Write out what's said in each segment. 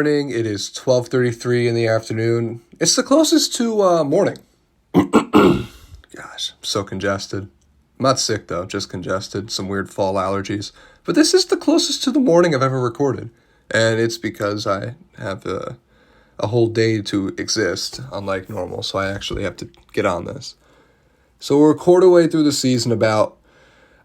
morning. It is 12:33 in the afternoon. It's the closest to morning. Gosh, I'm so congested. I'm not sick though, just congested, some weird fall allergies. But this is the closest to the morning I've ever recorded. And it's because I have a whole day to exist, unlike normal, so I actually have to get on this. So we're a quarter way through the season about.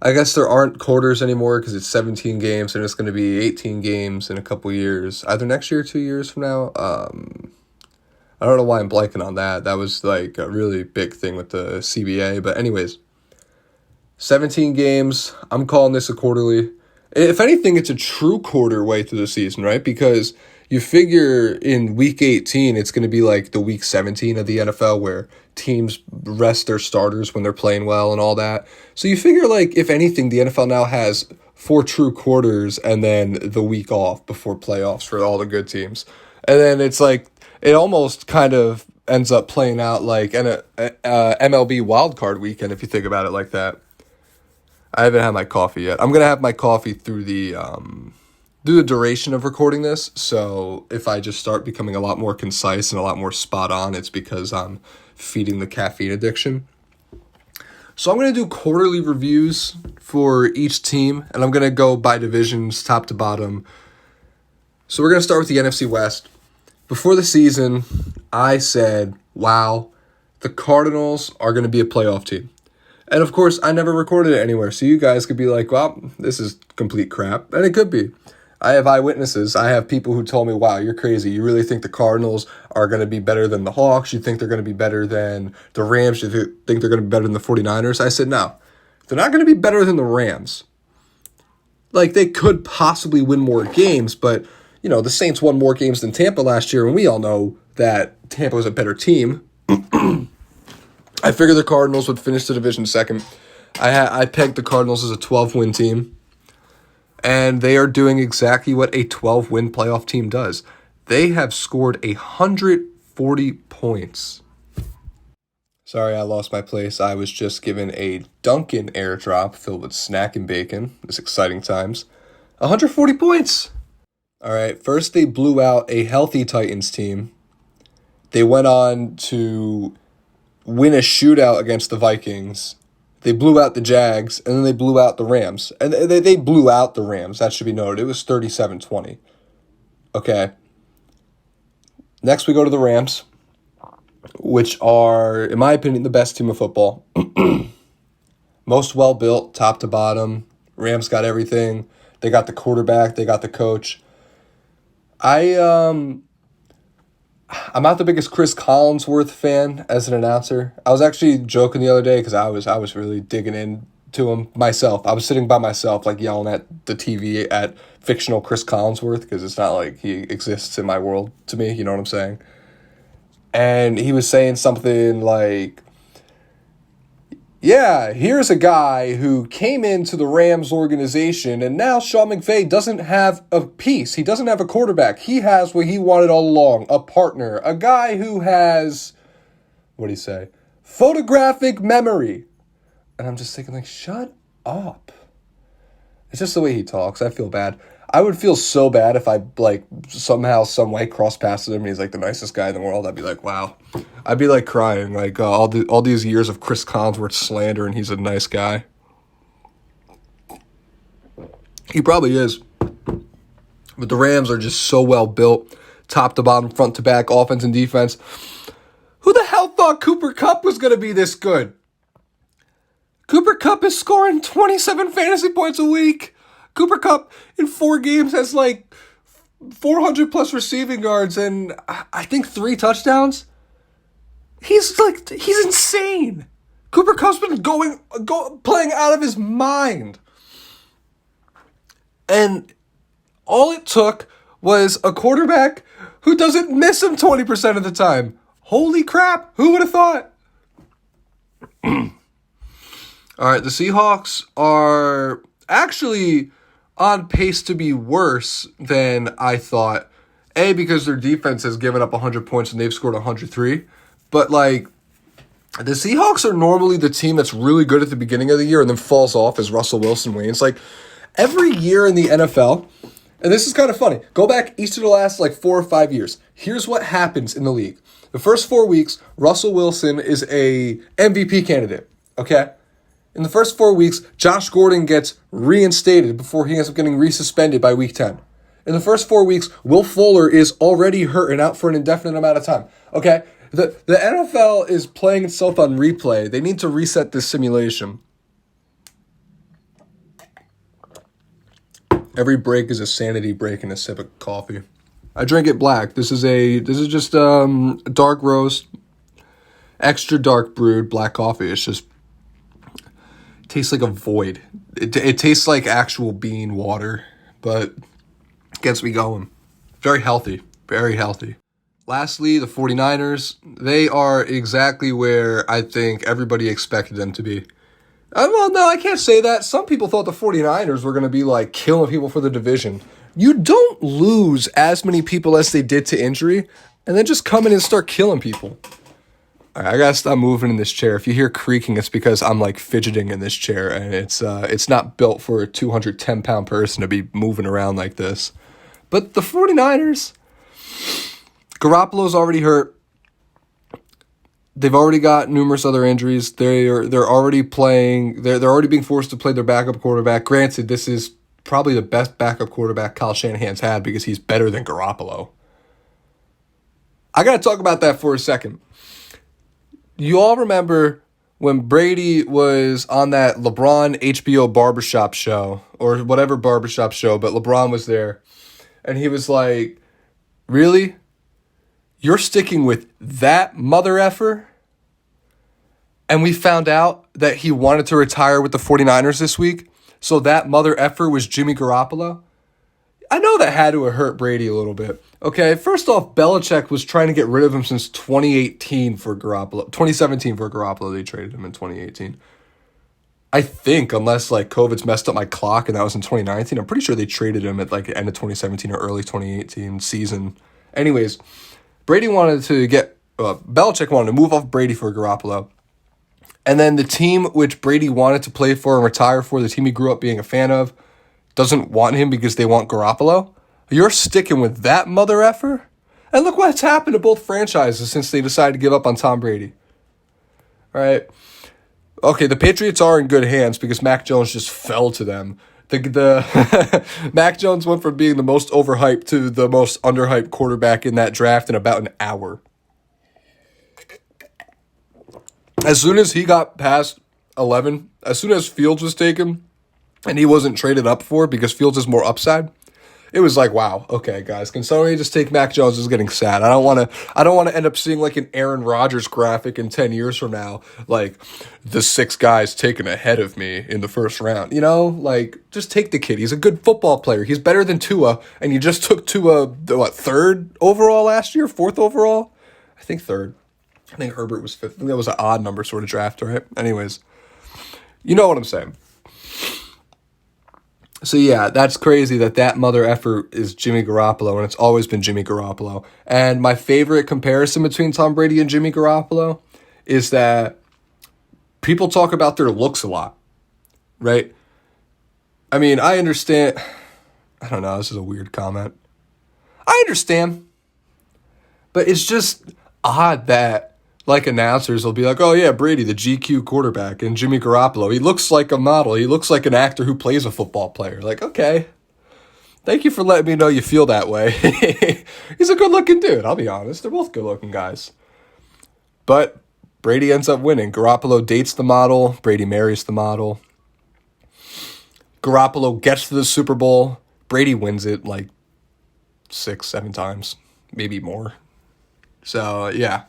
I guess there aren't quarters anymore because it's 17 games and it's going to be 18 games in a couple years, either next year or 2 years from now. I don't know why I'm blanking on that. That was like a really big thing with the CBA. But anyways, 17 games. I'm calling this a quarterly. If anything, it's a true quarter way through the season, right? Because you figure in week 18, it's going to be like the week 17 of the NFL where teams rest their starters when they're playing well and all that. So you figure like, if anything, the NFL now has 4 true quarters and then the week off before playoffs for all the good teams. And then it's like, it almost kind of ends up playing out like an MLB wildcard weekend if you think about it like that. I haven't had my coffee yet. I'm going to have my coffee through the duration of recording this. So if I just start becoming a lot more concise and a lot more spot on, it's because I'm feeding the caffeine addiction. So I'm going to do quarterly reviews for each team, and I'm going to go by divisions, top to bottom. So we're going to start with the NFC West. Before the season, I said, wow, the Cardinals are going to be a playoff team. And of course, I never recorded it anywhere, so you guys could be like, well, this is complete crap, and it could be. I have eyewitnesses. I have people who told me, wow, you're crazy. You really think the Cardinals are going to be better than the Hawks? You think they're going to be better than the Rams? You think they're going to be better than the 49ers? I said, no. They're not going to be better than the Rams. Like, they could possibly win more games, but, you know, the Saints won more games than Tampa last year, and we all know that Tampa was a better team. I figured the Cardinals would finish the division second. I pegged the Cardinals as a 12-win team. And they are doing exactly what a 12-win playoff team does. They have scored 140 points. Sorry, I lost my place. I was just given a Dunkin' airdrop filled with snack and bacon. It's exciting times. 140 points! All right, first they blew out a healthy Titans team. They went on to win a shootout against the Vikings. They blew out the Jags, and then they blew out the Rams. And they blew out the Rams. That should be noted. It was 37-20. Okay. Next, we go to the Rams, which are, in my opinion, the best team of football. Most well-built, top to bottom. Rams got everything. They got the quarterback. They got the coach. I'm not the biggest Chris Collinsworth fan as an announcer. I was actually joking the other day because I was really digging into him myself. I was sitting by myself, like yelling at the TV at fictional Chris Collinsworth because it's not like he exists in my world to me. You know what I'm saying? And he was saying something like, yeah, here's a guy who came into the Rams organization and now Sean McVay doesn't have a piece. He doesn't have a quarterback. He has what he wanted all along, a partner, a guy who has, what do you say, photographic memory. And I'm just thinking like, shut up. It's just the way he talks. I feel bad. I would feel so bad if I, like, somehow, some way cross paths with him and he's, like, the nicest guy in the world. I'd be like, wow. I'd be, like, crying. Like, all these years of Chris Collinsworth slander and he's a nice guy. He probably is. But the Rams are just so well built. Top to bottom, front to back, offense and defense. Who the hell thought Cooper Kupp was going to be this good? Cooper Kupp is scoring 27 fantasy points a week. Cooper Kupp in 4 games has like 400 plus receiving yards and I think 3 touchdowns. He's insane. Cooper Kupp's been playing out of his mind. And all it took was a quarterback who doesn't miss him 20% of the time. Holy crap, who would have thought? All right, the Seahawks are actually on pace to be worse than I thought. A, because their defense has given up 100 points and they've scored 103. But, like, the Seahawks are normally the team that's really good at the beginning of the year and then falls off as Russell Wilson wanes. Like, every year in the NFL, And this is kind of funny. Go back each of the last like 4 or 5 years. Here's what happens in the league. The first 4 weeks, Russell Wilson is a MVP candidate. Okay? In the first 4 weeks, Josh Gordon gets reinstated before he ends up getting resuspended by week 10. In the first 4 weeks, Will Fuller is already hurt and out for an indefinite amount of time. Okay? The NFL is playing itself on replay. They need to reset this simulation. Every break is a sanity break and a sip of coffee. I drink it black. This is just dark roast, extra dark brewed black coffee. It tastes like a void. It tastes like actual bean water, but gets me going. Very healthy. Very healthy. Lastly, the 49ers. They are exactly where I think everybody expected them to be. Well, no, I can't say that. Some people thought the 49ers were going to be like killing people for the division. You don't lose as many people as they did to injury and then just come in and start killing people. All right, I got to stop moving in this chair. If you hear creaking, it's because I'm like fidgeting in this chair and it's not built for a 210-pound person to be moving around like this. But the 49ers, Garoppolo's already hurt. They've already got numerous other injuries. They're already playing. They're already being forced to play their backup quarterback. Granted, this is probably the best backup quarterback Kyle Shanahan's had because he's better than Garoppolo. I got to talk about that for a second. You all remember when Brady was on that LeBron HBO barbershop show or whatever barbershop show, but LeBron was there, and he was like, "Really? You're sticking with that mother effer?" And we found out that he wanted to retire with the 49ers this week. So that mother effer was Jimmy Garoppolo. I know that had to have hurt Brady a little bit. Okay, first off, Belichick was trying to get rid of him since 2017 for Garoppolo. They traded him in 2018. I think, unless like COVID's messed up my clock and that was in 2019, I'm pretty sure they traded him at like the end of 2017 or early 2018 season. Anyways, Belichick wanted to move off Brady for Garoppolo. And then the team which Brady wanted to play for and retire for, the team he grew up being a fan of, doesn't want him because they want Garoppolo. You're sticking with that mother effer? And look what's happened to both franchises since they decided to give up on Tom Brady. All right. Okay, the Patriots are in good hands because Mac Jones just fell to them. The Mac Jones went from being the most overhyped to the most underhyped quarterback in that draft in about an hour. As soon as he got past 11, as soon as Fields was taken, and he wasn't traded up for because Fields is more upside, it was like, wow, okay, guys, can somebody just take Mac Jones? Is getting sad. I don't want to end up seeing like an Aaron Rodgers graphic in 10 years from now, like the 6 guys taken ahead of me in the first round. You know, like just take the kid. He's a good football player. He's better than Tua, and you just took Tua, 3rd overall last year, 4th overall? I think 3rd. I think Herbert was 5th. I think that was an odd number sort of draft, right? Anyways, you know what I'm saying. So yeah, that's crazy that mother effer is Jimmy Garoppolo, and it's always been Jimmy Garoppolo. And my favorite comparison between Tom Brady and Jimmy Garoppolo is that people talk about their looks a lot, right? I mean, I understand. I don't know, this is a weird comment. I understand. But it's just odd that like announcers will be like, oh yeah, Brady, the GQ quarterback, and Jimmy Garoppolo, he looks like a model. He looks like an actor who plays a football player. Like, okay, thank you for letting me know you feel that way. He's a good-looking dude, I'll be honest. They're both good-looking guys. But Brady ends up winning. Garoppolo dates the model. Brady marries the model. Garoppolo gets to the Super Bowl. Brady wins it like 6-7 times, maybe more. So, yeah.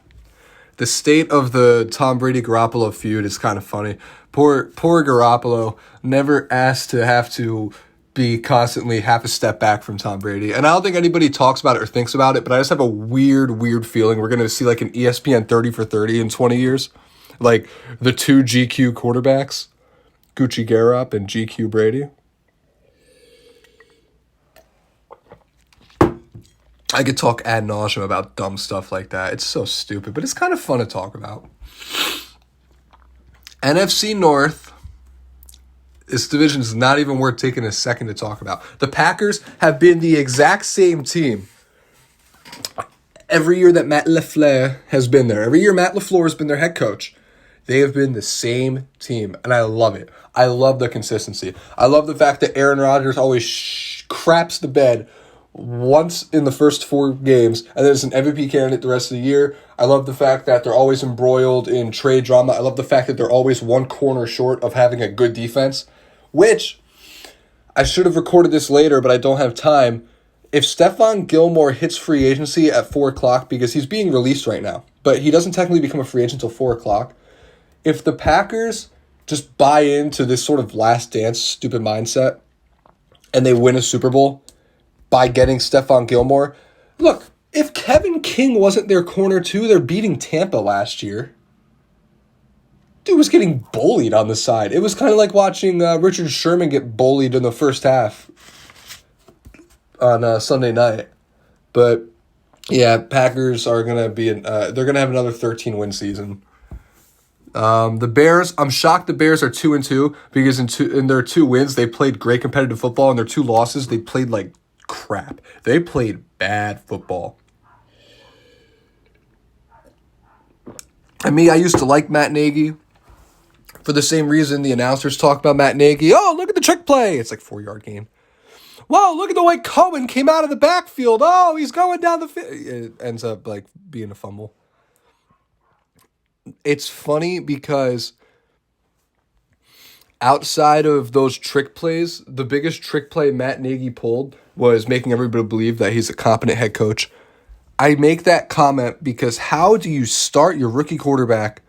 The state of the Tom Brady-Garoppolo feud is kind of funny. Poor Garoppolo never asked to have to be constantly half a step back from Tom Brady. And I don't think anybody talks about it or thinks about it, but I just have a weird feeling we're going to see like an ESPN 30 for 30 in 20 years. Like the 2 GQ quarterbacks, Gucci Garrop and GQ Brady. I could talk ad nauseum about dumb stuff like that. It's so stupid, but it's kind of fun to talk about. NFC North, This division is not even worth taking a second to talk about. The Packers have been the exact same team every year that Matt LaFleur has been there. Every year Matt LaFleur has been their head coach. They have been the same team, and I love it. I love the consistency. I love the fact that Aaron Rodgers always craps the bed once in the first 4 games, and then is an MVP candidate the rest of the year. I love the fact that they're always embroiled in trade drama. I love the fact that they're always one corner short of having a good defense, which I should have recorded this later, but I don't have time. If Stephon Gilmore hits free agency at 4 o'clock, because he's being released right now, but he doesn't technically become a free agent until 4 o'clock, if the Packers just buy into this sort of last dance stupid mindset and they win a Super Bowl by getting Stephon Gilmore, look, if Kevin King wasn't their corner too, they're beating Tampa last year. Dude was getting bullied on the side. It was kind of like watching Richard Sherman get bullied in the first half on Sunday night. But yeah, Packers are gonna be they're gonna have another 13-win season. The Bears, I'm shocked the Bears are 2-2 because in their 2 wins they played great competitive football, and their 2 losses they played like crap. They played bad football. I used to like Matt Nagy for the same reason the announcers talk about Matt Nagy. Oh, look at the trick play. It's like 4-yard gain. Whoa, look at the way Cohen came out of the backfield. Oh, he's going down the field. It ends up like being a fumble. It's funny because outside of those trick plays, the biggest trick play Matt Nagy pulled was making everybody believe that he's a competent head coach. I make that comment because how do you start your rookie quarterback?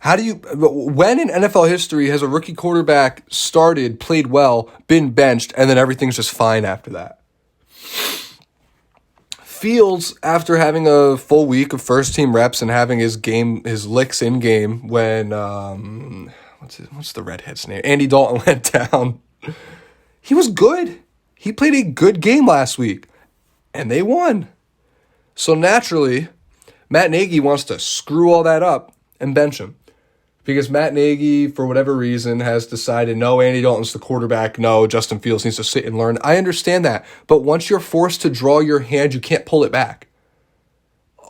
When in NFL history has a rookie quarterback started, played well, been benched, and then everything's just fine after that? Fields, after having a full week of first-team reps and having his licks in-game when, what's the redhead's name? Andy Dalton went down. He was good. He played a good game last week, and they won. So naturally, Matt Nagy wants to screw all that up and bench him. Because Matt Nagy, for whatever reason, has decided, no, Andy Dalton's the quarterback. No, Justin Fields needs to sit and learn. I understand that. But once you're forced to draw your hand, you can't pull it back.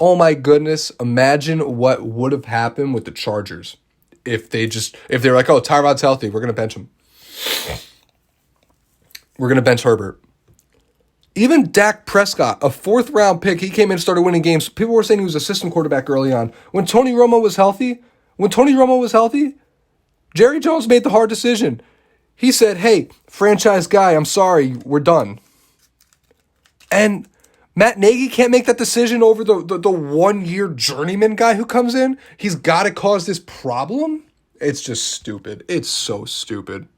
Oh my goodness. Imagine what would have happened with the Chargers if they're like, oh, Tyrod's healthy. We're going to bench him. We're going to bench Herbert. Even Dak Prescott, a 4th-round pick, he came in and started winning games. People were saying he was assistant quarterback early on. When Tony Romo was healthy, Jerry Jones made the hard decision. He said, hey, franchise guy, I'm sorry, we're done. And Matt Nagy can't make that decision over the 1-year journeyman guy who comes in. He's got to cause this problem. It's just stupid. It's so stupid.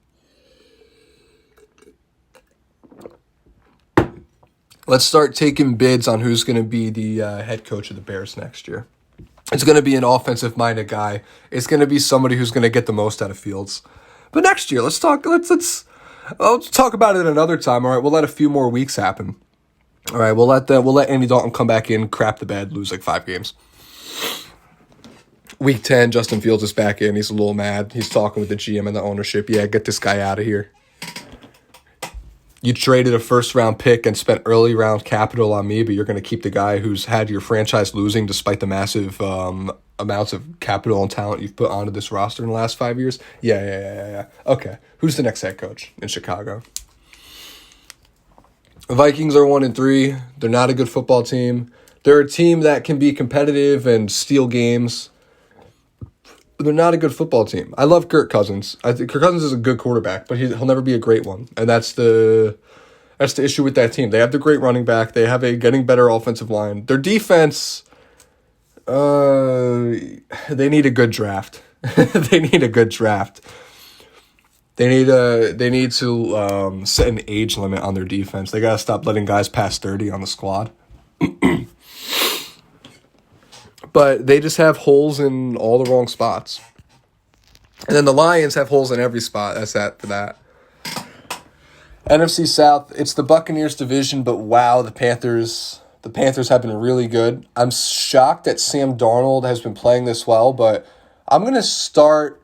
Let's start taking bids on who's going to be the head coach of the Bears next year. It's going to be an offensive-minded guy. It's going to be somebody who's going to get the most out of Fields. But next year, let's talk about it another time. All right, we'll let a few more weeks happen. All right, we'll let Andy Dalton come back in, crap the bed, lose like 5 games. Week 10, Justin Fields is back in. He's a little mad. He's talking with the GM and the ownership. Yeah, get this guy out of here. You traded a 1st-round pick and spent early round capital on me, but you're going to keep the guy who's had your franchise losing despite the massive amounts of capital and talent you've put onto this roster in the last 5 years? Yeah. Okay, who's the next head coach in Chicago? The Vikings are 1-3. They're not a good football team. They're a team that can be competitive and steal games. They're not a good football team. I love Kirk Cousins. I think Kirk Cousins is a good quarterback, but he'll never be a great one. And that's the issue with that team. They have the great running back. They have a getting better offensive line. Their defense, they need a good draft. They need a good draft. They need to set an age limit on their defense. They gotta stop letting guys past 30 on the squad. But they just have holes in all the wrong spots. And then the Lions have holes in every spot. That's that for that. NFC South, it's the Buccaneers division, but wow, the Panthers have been really good. I'm shocked that Sam Darnold has been playing this well, but I'm going to start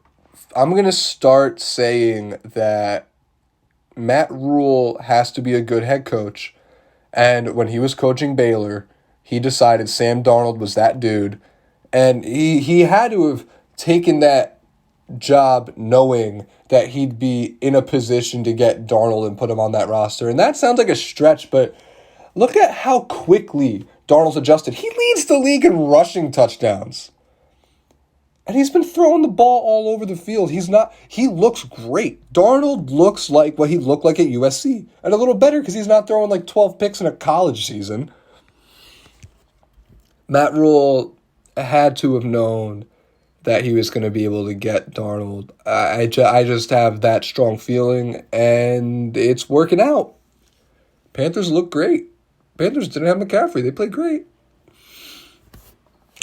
I'm going to start saying that Matt Rule has to be a good head coach. And when he was coaching Baylor, he decided Sam Darnold was that dude. And he had to have taken that job knowing that he'd be in a position to get Darnold and put him on that roster. And that sounds like a stretch, but look at how quickly Darnold's adjusted. He leads the league in rushing touchdowns. And he's been throwing the ball all over the field. He looks great. Darnold looks like what he looked like at USC. And a little better because he's not throwing like 12 picks in a college season. Matt Rule had to have known that he was going to be able to get Darnold. I just have that strong feeling, and it's working out. Panthers look great. Panthers didn't have McCaffrey. They played great.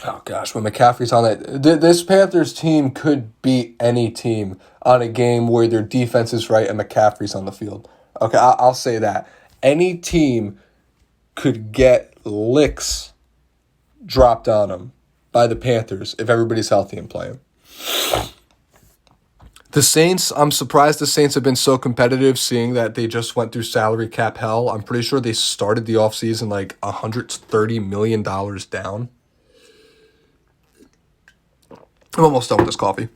Oh, gosh, when McCaffrey's on it, this Panthers team could beat any team on a game where their defense is right and McCaffrey's on the field. Okay, I'll say that. Any team could get licks dropped on them by the Panthers if everybody's healthy and playing. The Saints, I'm surprised the Saints have been so competitive, seeing that they just went through salary cap hell. I'm pretty sure they started the offseason like $130 million down. I'm almost done with this coffee.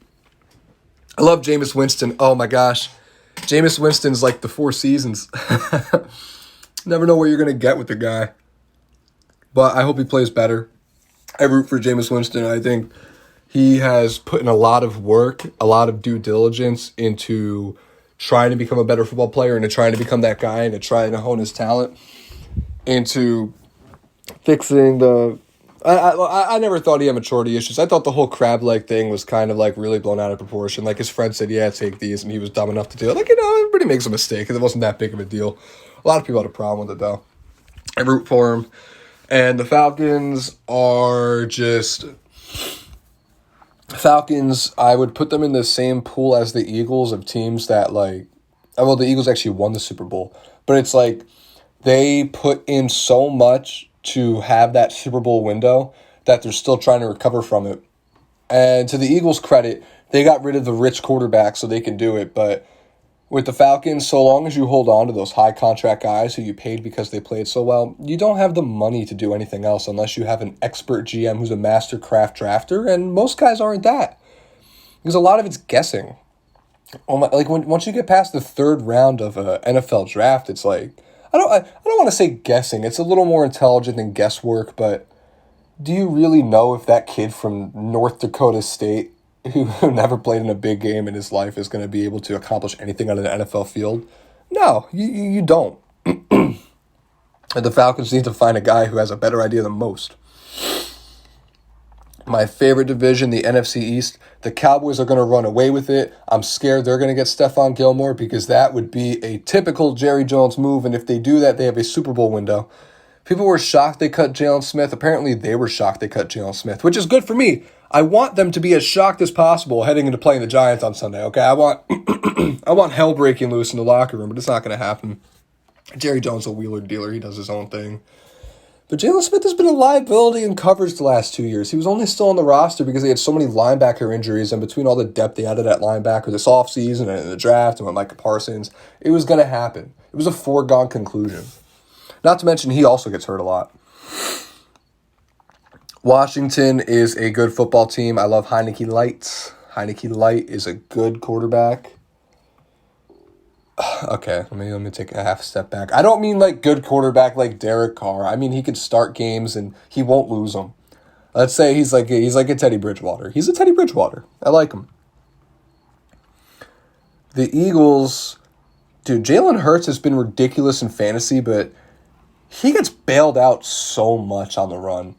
I love Jameis Winston. Oh my gosh. Jameis Winston's like the Four Seasons. Never know what you're going to get with the guy. But I hope he plays better. I root for Jameis Winston. I think he has put in a lot of work, a lot of due diligence into trying to become a better football player and to trying to become that guy and to trying to hone his talent into fixing the... I never thought he had maturity issues. I thought the whole crab leg thing was kind of like really blown out of proportion. Like his friend said, yeah, take these, and he was dumb enough to do it. Like, everybody makes a mistake, and it wasn't that big of a deal. A lot of people had a problem with it, though. I root for him. And the Falcons are just... Falcons, I would put them in the same pool as the Eagles of teams that, like... Well, the Eagles actually won the Super Bowl. But it's like they put in so much to have that Super Bowl window that they're still trying to recover from it. And to the Eagles' credit, they got rid of the rich quarterback so they can do it. But with the Falcons, so long as you hold on to those high contract guys who you paid because they played so well, you don't have the money to do anything else unless you have an expert GM who's a master craft drafter, and most guys aren't that. Because a lot of it's guessing. Once you get past the third round of an NFL draft, it's like, I don't want to say guessing. It's a little more intelligent than guesswork, but do you really know if that kid from North Dakota State who never played in a big game in his life is going to be able to accomplish anything on an NFL field? No, you don't. And the Falcons need to find a guy who has a better idea than most. My favorite division, the NFC East, the Cowboys are going to run away with it. I'm scared they're going to get Stephon Gilmore because that would be a typical Jerry Jones move, and if they do that, they have a Super Bowl window. People were shocked they cut Jalen Smith. Apparently, they were shocked they cut Jalen Smith, which is good for me. I want them to be as shocked as possible heading into playing the Giants on Sunday, okay? I want I want hell breaking loose in the locker room, but it's not going to happen. Jerry Jones is a wheeler dealer. He does his own thing. But Jalen Smith has been a liability in coverage the last 2 years. He was only still on the roster because they had so many linebacker injuries, and between all the depth they added at linebacker this offseason and in the draft and with Micah Parsons, it was going to happen. It was a foregone conclusion. Not to mention, he also gets hurt a lot. Washington is a good football team. I love Heineke Light. Heineke Light is a good quarterback. Okay, let me take a half step back. I don't mean like good quarterback like Derek Carr. I mean he could start games and he won't lose them. Let's say he's like a Teddy Bridgewater. He's a Teddy Bridgewater. I like him. The Eagles, dude, Jalen Hurts has been ridiculous in fantasy, but he gets bailed out so much on the run.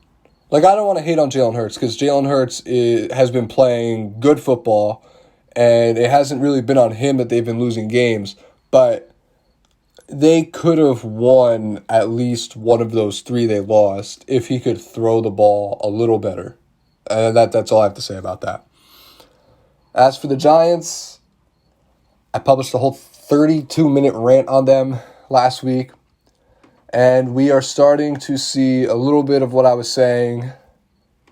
Like, I don't want to hate on Jalen Hurts because Jalen Hurts has been playing good football, and it hasn't really been on him that they've been losing games, but they could have won at least one of those three they lost if he could throw the ball a little better. And that's all I have to say about that. As for the Giants, I published a whole 32-minute rant on them last week, and we are starting to see a little bit of what I was saying,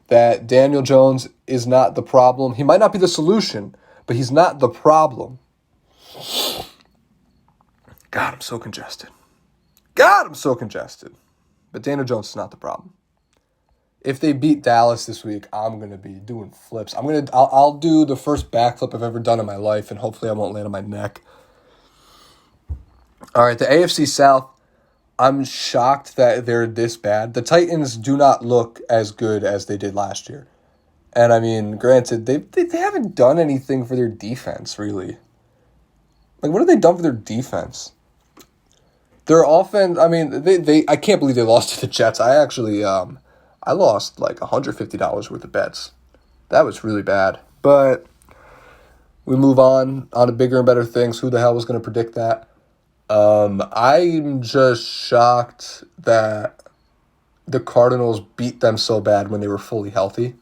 that Daniel Jones is not the problem. He might not be the solution, but he's not the problem. God, I'm so congested. But Daniel Jones is not the problem. If they beat Dallas this week, I'm going to be doing flips. I'll do the first backflip I've ever done in my life, and hopefully I won't land on my neck. All right, the AFC South, I'm shocked that they're this bad. The Titans do not look as good as they did last year. And I mean, granted, they haven't done anything for their defense, really. Like, what have they done for their defense? Their offense, I mean, I can't believe they lost to the Jets. I actually, I lost like $150 worth of bets. That was really bad. But we move on to bigger and better things. Who the hell was going to predict that? I'm just shocked that the Cardinals beat them so bad when they were fully healthy.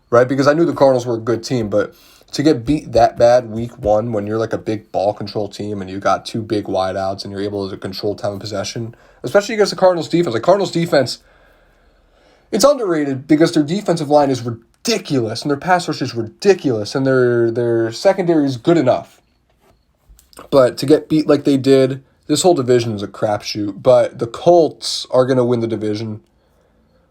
Right? Because I knew the Cardinals were a good team, but to get beat that bad week one when you're like a big ball control team and you got two big wideouts and you're able to control time of possession, especially against the Cardinals defense. Like Cardinals defense, it's underrated because their defensive line is ridiculous and their pass rush is ridiculous and their secondary is good enough. But to get beat like they did, this whole division is a crapshoot. But the Colts are going to win the division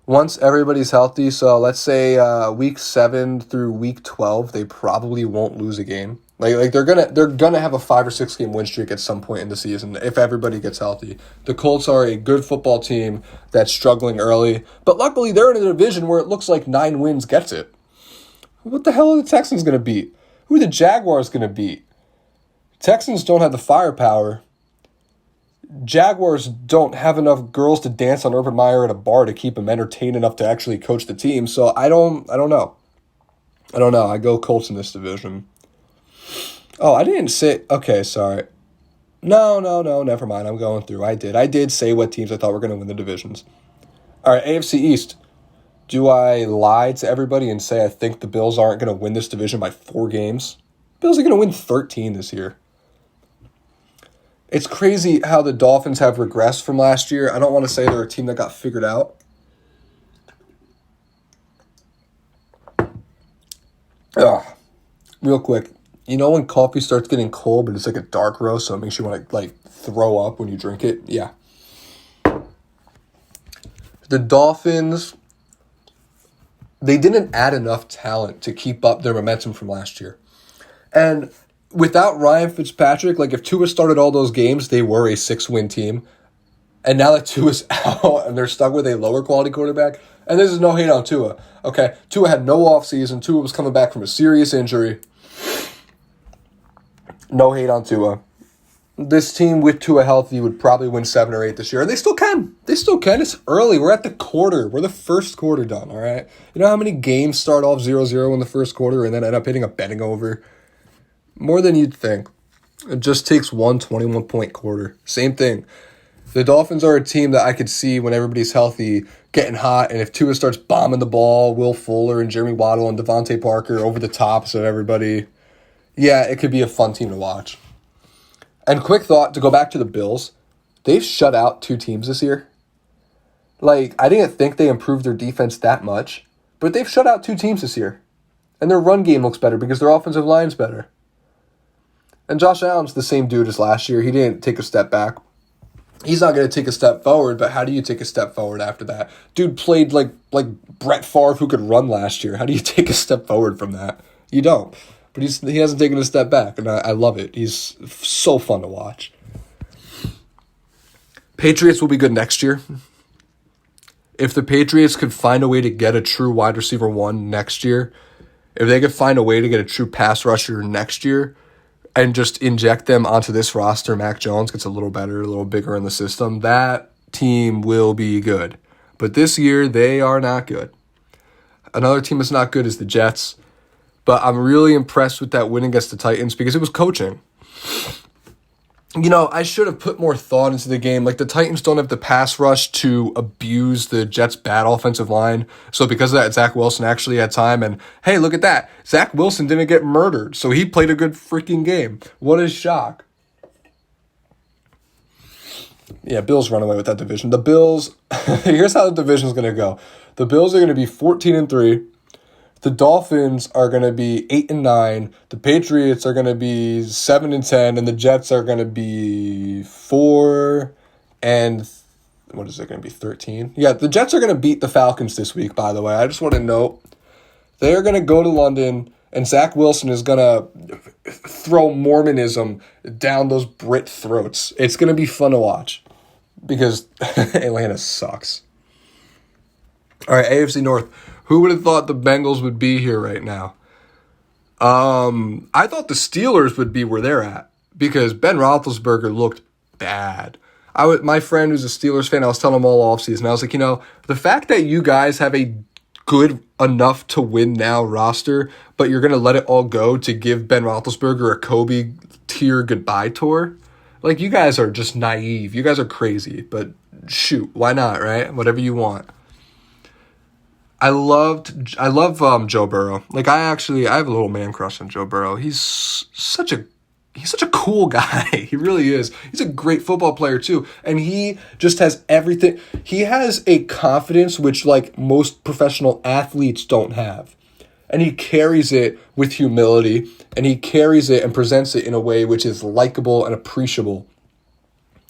once everybody's healthy. So let's say week 7 through week 12, they probably won't lose a game. Like they're gonna have a 5 or 6 game win streak at some point in the season if everybody gets healthy. The Colts are a good football team that's struggling early, but luckily they're in a division where it looks like 9 wins gets it. What the hell are the Texans gonna beat? Who are the Jaguars gonna beat? Texans don't have the firepower. Jaguars don't have enough girls to dance on Urban Meyer at a bar to keep him entertained enough to actually coach the team. So I don't know. I go Colts in this division. Oh, I didn't say... Okay, sorry. No, never mind. I'm going through. I did say what teams I thought were going to win the divisions. All right, AFC East. Do I lie to everybody and say I think the Bills aren't going to win this division by 4 games? Bills are going to win 13 this year. It's crazy how the Dolphins have regressed from last year. I don't want to say they're a team that got figured out. Real quick. You know when coffee starts getting cold, but it's like a dark roast, so it makes you want to like throw up when you drink it? Yeah. The Dolphins, they didn't add enough talent to keep up their momentum from last year. And without Ryan Fitzpatrick, like if Tua started all those games, they were a 6-win team. And now that Tua's out and they're stuck with a lower quality quarterback, and this is no hate on Tua. Okay, Tua had no offseason. Tua was coming back from a serious injury. No hate on Tua. This team with Tua healthy would probably win 7 or 8 this year. And they still can. It's early. We're at the quarter. We're the first quarter done, all right? You know how many games start off 0-0 in the first quarter and then end up hitting a betting over? More than you'd think. It just takes one 21-point quarter. Same thing. The Dolphins are a team that I could see when everybody's healthy getting hot. And if Tua starts bombing the ball, Will Fuller and Jeremy Waddle and Devontae Parker over the tops of everybody... Yeah, it could be a fun team to watch. And quick thought, to go back to the Bills, they've shut out 2 teams this year. Like, I didn't think they improved their defense that much, but they've shut out 2 teams this year. And their run game looks better because their offensive line's better. And Josh Allen's the same dude as last year. He didn't take a step back. He's not going to take a step forward, but how do you take a step forward after that? Dude played like Brett Favre who could run last year. How do you take a step forward from that? You don't. But he hasn't taken a step back, and I love it. He's so fun to watch. Patriots will be good next year. If the Patriots could find a way to get a true wide receiver 1 next year, if they could find a way to get a true pass rusher next year and just inject them onto this roster, Mac Jones gets a little better, a little bigger in the system, that team will be good. But this year, they are not good. Another team that's not good is the Jets. But I'm really impressed with that win against the Titans because it was coaching. You know, I should have put more thought into the game. Like, the Titans don't have the pass rush to abuse the Jets' bad offensive line. So because of that, Zach Wilson actually had time. And, hey, look at that. Zach Wilson didn't get murdered. So he played a good freaking game. What a shock. Yeah, Bills run away with that division. The Bills, here's how the division's going to go. The Bills are going to be 14-3. The Dolphins are going to be 8-9. The Patriots are going to be 7-10, and the Jets are going to be 4 and what is it going to be, 13? Yeah, the Jets are going to beat the Falcons this week, by the way. I just want to note they are going to go to London, and Zach Wilson is going to throw Mormonism down those Brit throats. It's going to be fun to watch because Atlanta sucks. All right, AFC North. Who would have thought the Bengals would be here right now? I thought the Steelers would be where they're at because Ben Roethlisberger looked bad. My friend who's a Steelers fan, I was telling him all offseason, I was like, the fact that you guys have a good enough to win now roster, but you're going to let it all go to give Ben Roethlisberger a Kobe tier goodbye tour, like, you guys are just naive. You guys are crazy, but shoot, why not, right? Whatever you want. I love Joe Burrow. Like, I have a little man crush on Joe Burrow. He's such a cool guy. He really is. He's a great football player too. And he just has everything. He has a confidence which, like, most professional athletes don't have. And he carries it with humility, and he carries it and presents it in a way which is likable and appreciable.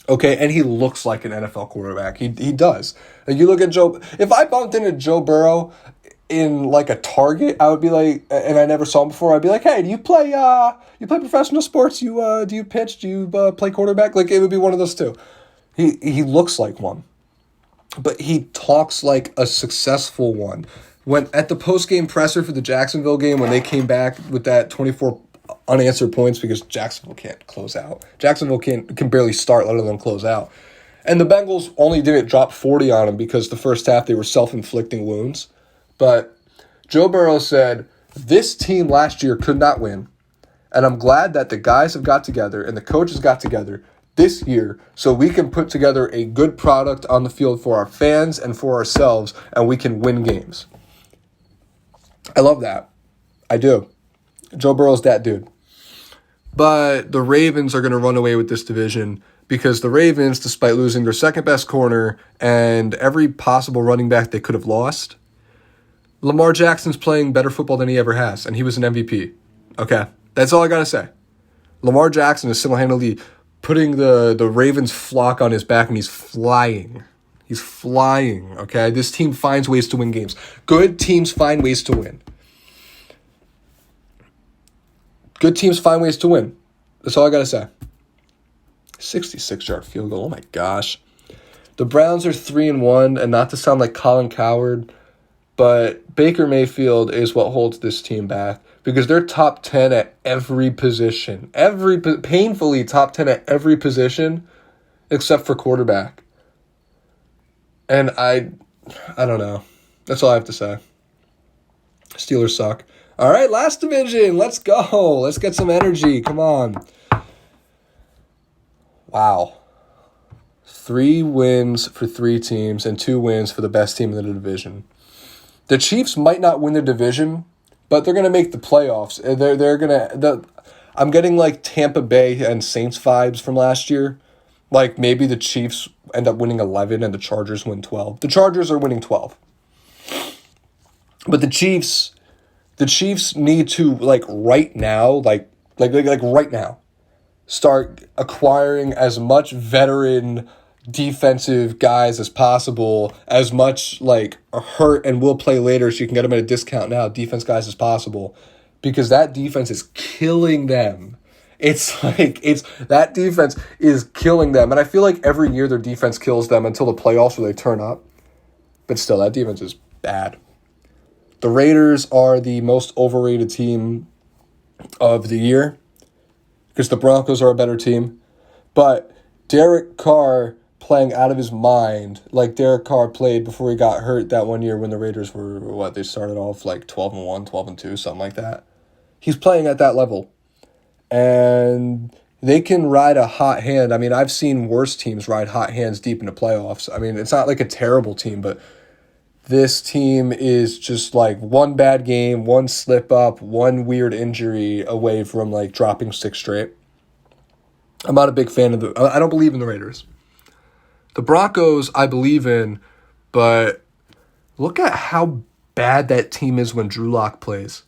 Okay, and he looks like an NFL quarterback. He does. Like, you look at Joe. If I bumped into Joe Burrow in, like, a Target, I would be like, and I never saw him before, I'd be like, hey, do you play professional sports? Do you pitch? Do you play quarterback? Like, it would be one of those two. He looks like one, but he talks like a successful one. When at the post-game presser for the Jacksonville game, when they came back with that 24 unanswered points because Jacksonville can't close out. Jacksonville can barely start, let alone close out. And the Bengals only didn't drop 40 on them because the first half they were self-inflicting wounds. But Joe Burrow said, this team last year could not win, and I'm glad that the guys have got together and the coaches got together this year so we can put together a good product on the field for our fans and for ourselves, and we can win games. I love that. I do. Joe Burrow's that dude. But the Ravens are going to run away with this division because the Ravens, despite losing their second-best corner and every possible running back they could have lost, Lamar Jackson's playing better football than he ever has, and he was an MVP. Okay? That's all I got to say. Lamar Jackson is single-handedly putting the Ravens flock on his back, and he's flying. He's flying, okay? This team finds ways to win games. Good teams find ways to win. Good teams find ways to win. That's all I got to say. 66-yard field goal. Oh, my gosh. The Browns are 3-1, and not to sound like Colin Cowherd, but Baker Mayfield is what holds this team back because they're top 10 at every position. Painfully top 10 at every position except for quarterback. And I don't know. That's all I have to say. Steelers suck. All right, last division. Let's go. Let's get some energy. Come on. Wow. 3 wins for 3 teams and 2 wins for the best team in the division. The Chiefs might not win the division, but they're going to make the playoffs. They're going to. I'm getting like Tampa Bay and Saints vibes from last year. Like maybe the Chiefs end up winning 11 and the Chargers win 12. The Chargers are winning 12. But the Chiefs need to right now, right now, start acquiring as much veteran defensive guys as possible, as much hurt and will play later so you can get them at a discount now, defense guys as possible, because that defense is killing them. That defense is killing them. And I feel like every year their defense kills them until the playoffs where they turn up. But still, that defense is bad. The Raiders are the most overrated team of the year because the Broncos are a better team. But Derek Carr playing out of his mind, like Derek Carr played before he got hurt that one year when the Raiders were, they started off 12-1, 12-2, something like that. He's playing at that level. And they can ride a hot hand. I mean, I've seen worse teams ride hot hands deep into playoffs. I mean, it's not like a terrible team, but this team is just one bad game, one slip up, one weird injury away from dropping 6 straight. I'm not a big fan of I don't believe in the Raiders. The Broncos I believe in, but look at how bad that team is when Drew Lock plays.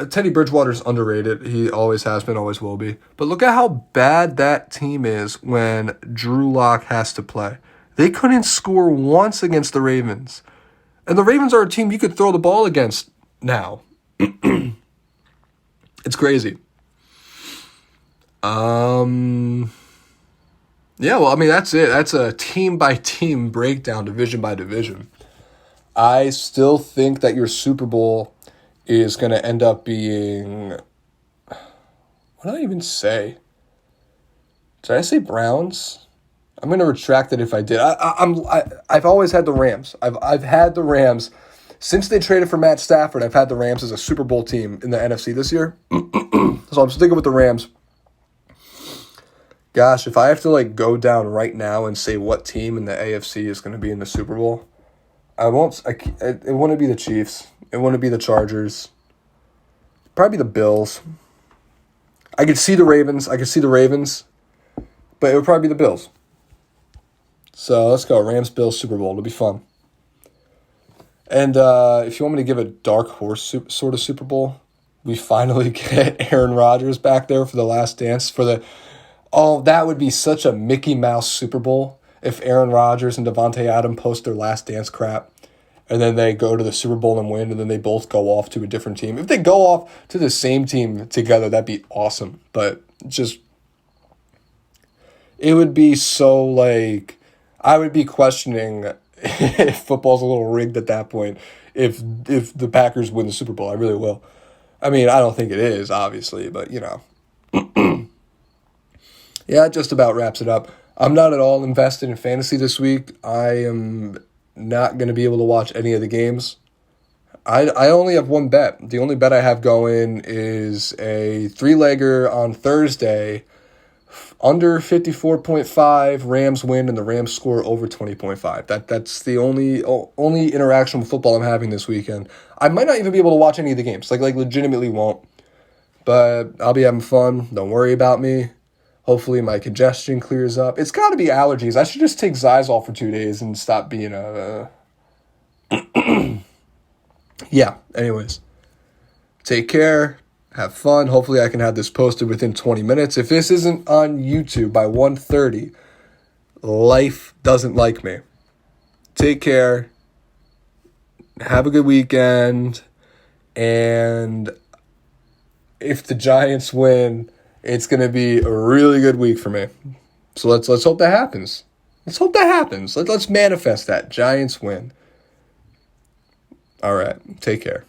Teddy Bridgewater's underrated. He always has been, always will be. But look at how bad that team is when Drew Lock has to play. They couldn't score once against the Ravens. And the Ravens are a team you could throw the ball against now. It's crazy. Yeah, well, I mean, that's it. That's a team-by-team breakdown, division by division. I still think that your Super Bowl is going to end up being... What did I even say? Did I say Browns? I'm going to retract it if I did. I've always had the Rams. I've had the Rams. Since they traded for Matt Stafford, I've had the Rams as a Super Bowl team in the NFC this year. So I'm sticking with the Rams. Gosh, if I have to go down right now and say what team in the AFC is going to be in the Super Bowl, it wouldn't be the Chiefs. It wouldn't be the Chargers. Probably the Bills. I could see the Ravens. But it would probably be the Bills. So let's go. Rams, Bills, Super Bowl. It'll be fun. And if you want me to give a dark horse sort of Super Bowl, we finally get Aaron Rodgers back there for the last dance. That would be such a Mickey Mouse Super Bowl if Aaron Rodgers and Devontae Adams post their last dance crap. And then they go to the Super Bowl and win, and then they both go off to a different team. If they go off to the same team together, that'd be awesome. But it would be so, I would be questioning if football's a little rigged at that point if the Packers win the Super Bowl. I really will. I mean, I don't think it is, obviously, but, Yeah, it just about wraps it up. I'm not at all invested in fantasy this week. I am not going to be able to watch any of the games. I only have one bet. The only bet I have going is a three-legger on Thursday. Under 54.5, Rams win, and the Rams score over 20.5. That's the only interaction with football I'm having this weekend. I might not even be able to watch any of the games. Legitimately won't. But I'll be having fun. Don't worry about me. Hopefully my congestion clears up. It's got to be allergies. I should just take Zysol for 2 days and stop being a... Yeah, anyways. Take care. Have fun. Hopefully I can have this posted within 20 minutes. If this isn't on YouTube by 1:30, life doesn't like me. Take care. Have a good weekend. And if the Giants win, it's going to be a really good week for me. So let's hope that happens. Let's manifest that. Giants win. All right. Take care.